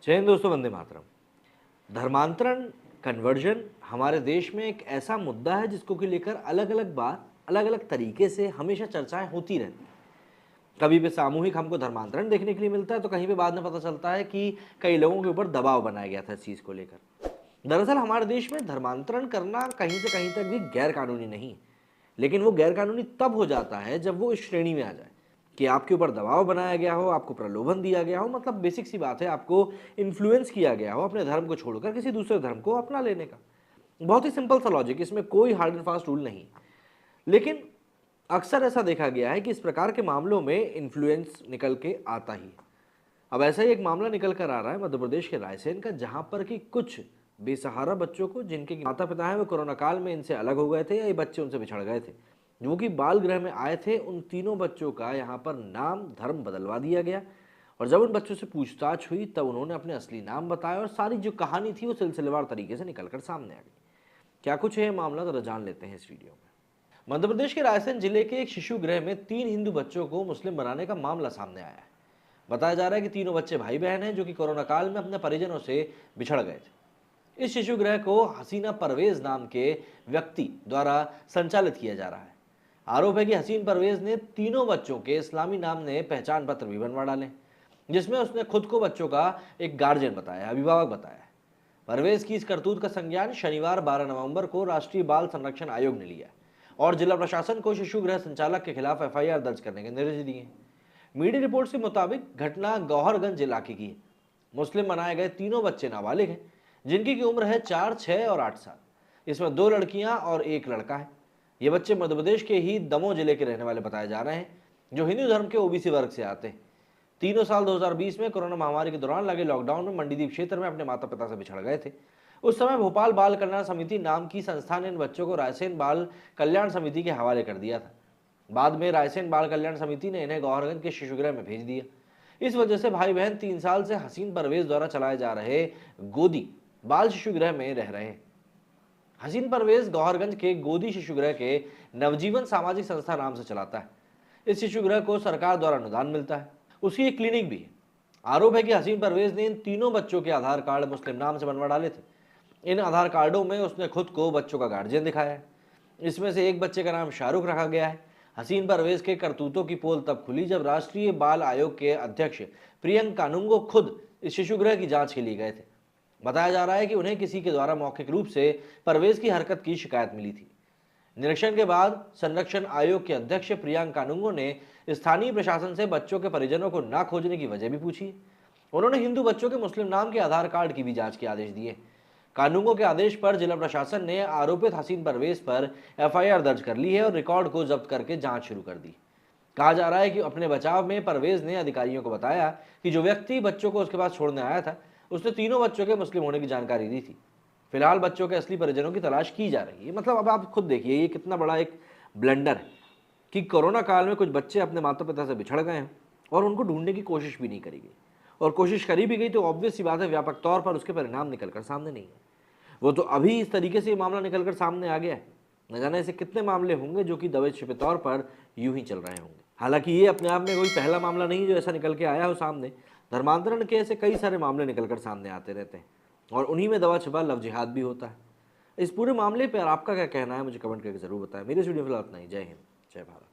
जय हिंद दोस्तों, वंदे मातरम। धर्मांतरण कन्वर्जन हमारे देश में एक ऐसा मुद्दा है जिसको कि लेकर अलग अलग बार अलग अलग तरीके से हमेशा चर्चाएं होती रहती। कभी भी सामूहिक हमको धर्मांतरण देखने के लिए मिलता है, तो कहीं पे बाद में पता चलता है कि कई लोगों के ऊपर दबाव बनाया गया था इस चीज़ को लेकर। दरअसल हमारे देश में धर्मांतरण करना कहीं से कहीं तक भी गैर कानूनी नहीं है, लेकिन वो गैर कानूनी तब हो जाता है जब वो इस श्रेणी में आ जाए कि आपके ऊपर दबाव बनाया गया हो, आपको प्रलोभन दिया गया हो। मतलब बेसिक सी बात है, आपको इन्फ्लुएंस किया गया हो अपने धर्म को छोड़कर किसी दूसरे धर्म को अपना लेने का। बहुत ही सिंपल सा लॉजिक, इसमें कोई हार्ड एंड फास्ट रूल नहीं। लेकिन अक्सर ऐसा देखा गया है कि इस प्रकार के मामलों में इन्फ्लुएंस निकल के आता ही। अब ऐसा ही एक मामला निकल कर आ रहा है मध्य प्रदेश के रायसेन का, जहां पर कि कुछ बेसहारा बच्चों को, जिनके माता पिता हैं वो कोरोना काल में इनसे अलग हो गए थे या ये बच्चे उनसे बिछड़ गए थे, जो कि बाल गृह में आए थे, उन तीनों बच्चों का यहाँ पर नाम धर्म बदलवा दिया गया। और जब उन बच्चों से पूछताछ हुई तब उन्होंने अपने असली नाम बताया और सारी जो कहानी थी वो सिलसिलेवार तरीके से निकलकर सामने आ गई। क्या कुछ है ये मामला, जरा जान लेते हैं इस वीडियो में। मध्य प्रदेश के रायसेन जिले के एक शिशु गृह में 3 हिंदू बच्चों को मुस्लिम बनाने का मामला सामने आया है। बताया जा रहा है कि तीनों बच्चे भाई बहन हैं, जो कि कोरोना काल में अपने परिजनों से बिछड़ गए थे। इस शिशु गृह को हसीना परवेज नाम के व्यक्ति द्वारा संचालित किया जा रहा है। आरोप है कि हसीन परवेज ने तीनों बच्चों के इस्लामी नाम ने पहचान पत्र भी बनवा डाले, जिसमें उसने खुद को बच्चों का एक गार्जियन बताया, अभिभावक बताया। परवेज की इस करतूत का संज्ञान शनिवार 12 नवंबर को राष्ट्रीय बाल संरक्षण आयोग ने लिया और जिला प्रशासन को शिशु गृह संचालक के खिलाफ एफआईआर दर्ज करने के निर्देश दिए। मीडिया रिपोर्ट के मुताबिक घटना गौहरगंज इलाके की है। मुस्लिम बनाए गए तीनों बच्चे नाबालिग हैं, जिनकी की उम्र है 4, 6 और 8 साल। इसमें 2 लड़कियां और 1 लड़का है। ये बच्चे मध्य प्रदेश के ही दमोह जिले के रहने वाले बताए जा रहे हैं, जो हिंदू धर्म के ओबीसी वर्ग से आते हैं। तीनों साल 2020 में कोरोना महामारी के दौरान लगे लॉकडाउन में मंडीदीप क्षेत्र में अपने माता पिता से बिछड़ गए थे। उस समय भोपाल बाल कल्याण समिति नाम की संस्था ने इन बच्चों को रायसेन बाल कल्याण समिति के हवाले कर दिया था। बाद में रायसेन बाल कल्याण समिति ने इन्हें गौहरगंज के शिशुगृह में भेज दिया। इस वजह से भाई बहन 3 साल से हसीन परवेज द्वारा चलाए जा रहे गोदी बाल शिशुगृह में रह रहे हैं। हसीन परवेज गौहरगंज के गोदी शिशुगृह के नवजीवन सामाजिक संस्था नाम से चलाता है। इस शिशुगृह को सरकार द्वारा अनुदान मिलता है। उसकी एक क्लिनिक भी है। आरोप है कि हसीन परवेज ने इन तीनों बच्चों के आधार कार्ड मुस्लिम नाम से बनवा डाले थे। इन आधार कार्डों में उसने खुद को बच्चों का गार्जियन दिखाया है। इसमें से एक बच्चे का नाम शाहरुख रखा गया है। हसीन परवेज के करतूतों की पोल तब खुली जब राष्ट्रीय बाल आयोग के अध्यक्ष प्रियंक कानूंगो खुद इस शिशुगृह की जांच के लिए गए थे। बताया जा रहा है कि उन्हें किसी के द्वारा मौखिक रूप से परवेज की हरकत की शिकायत मिली थी। निरीक्षण के बाद संरक्षण आयोग के अध्यक्ष प्रियंक कानूंगो ने स्थानीय प्रशासन से बच्चों के परिजनों को न खोजने की वजह भी पूछी। उन्होंने हिंदू बच्चों के मुस्लिम नाम के आधार कार्ड की भी जांच के आदेश दिए। कानूंगो के आदेश पर जिला प्रशासन ने आरोपित हसीन परवेज पर एफआईआर दर्ज कर ली है और रिकॉर्ड को जब्त करके जांच शुरू कर दी। कहा जा रहा है कि अपने बचाव में परवेज ने अधिकारियों को बताया कि जो व्यक्ति बच्चों को उसके पास छोड़ने आया था, उसने तीनों बच्चों के मुस्लिम होने की जानकारी दी थी। फिलहाल बच्चों के असली परिजनों की तलाश की जा रही है। मतलब अब आप खुद देखिए ये कितना बड़ा एक ब्लंडर है कि कोरोना काल में कुछ बच्चे अपने माता पिता से बिछड़ गए हैं और उनको ढूंढने की कोशिश भी नहीं करी गई, और कोशिश करी भी गई तो ऑब्वियस सी बात है व्यापक तौर पर उसके परिणाम निकलकर सामने नहीं है। वो तो अभी इस तरीके से ये मामला निकलकर सामने आ गया है, न जाने ऐसे कितने मामले होंगे जो कि दबे छिपे तौर पर यूं ही चल रहे होंगे। हालांकि ये अपने आप में कोई पहला मामला नहीं जो ऐसा निकल के आया हो सामने। धर्मांतरण के ऐसे कई सारे मामले निकलकर सामने आते रहते हैं और उन्हीं में दबा छिपा लव जिहाद भी होता है। इस पूरे मामले पर आपका क्या कहना है, मुझे कमेंट करके जरूर बताएं। मेरे इस वीडियो में फिलहाल इतना ही। जय हिंद, जय भारत।